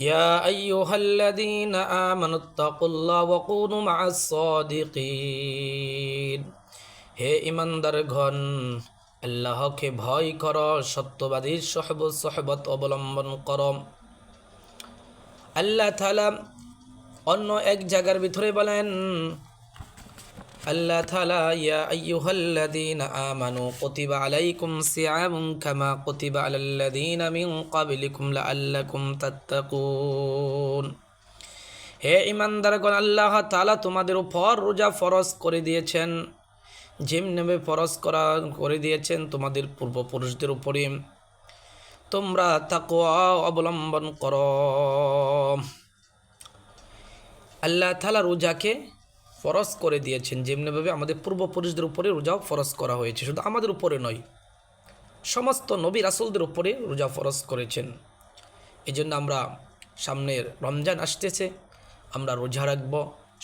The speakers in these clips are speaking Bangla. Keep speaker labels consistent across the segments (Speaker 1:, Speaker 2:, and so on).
Speaker 1: يا أيها الذين آمنوا اتقوا الله وكونوا مع الصادقين হে ইমানদারগণ, আল্লাহকে ভয় কর, সত্যবাদীর সহবত অবলম্বন কর। আল্লাহ তাআলা অন্য এক জায়গার ভিতরে বলেন, আল্লাহ তাআলা ইয়া আইয়ুহাল্লাযীনা আমানু কুতিবা আলাইকুম সিয়ামুন কামা কুতিবা আলাল্লাযীনা মিন ক্বাবলিকুম লাআল্লাকুম তাত্তাকুন। হে ঈমানদারগণ, আল্লাহ তাআলা তোমাদের উপর রোজা ফরজ করে দিয়েছেন, যেমনি ফরজ করে দিয়েছেন তোমাদের পূর্বপুরুষদের উপরে। তোমরা তাকওয়া অবলম্বন করো। আল্লাহ তাআলা রোজাকে ফরজ করে দিয়েছেন, যেমনিভাবে আমাদের পূর্বপুরুষদের উপরে রোজাও ফরজ করা হয়েছে। শুধু আমাদের উপরে নয়, সমস্ত নবী রাসূলদের উপরে রোজা ফরজ করেছেন। এই জন্য আমরা সামনের রমজান আসতেছে, আমরা রোজা রাখব,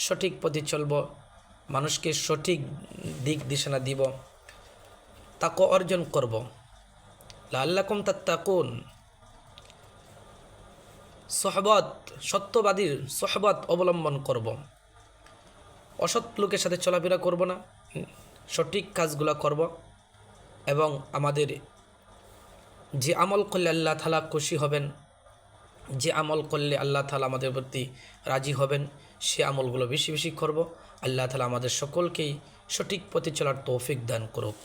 Speaker 1: সঠিক পথে চলব, মানুষকে সঠিক দিক দিশানা দিব, তাকওয়া অর্জন করব। লাআল্লাকুম তাত্তাকুন। সত্যবাদীর সোহবত অবলম্বন করব, অসৎ লোকের সাথে চলাফেরা করব না, সঠিক কাজগুলো করব। এবং আমাদের যে আমল করলে আল্লাহ তাআলা খুশি হবেন, যে আমল করলে আল্লাহ তাআলা আমাদের প্রতি রাজি হবেন, সে আমলগুলো বেশি বেশি করব। আল্লাহ তাআলা আমাদের সকলকেই সঠিক পথে চলার তৌফিক দান করুক।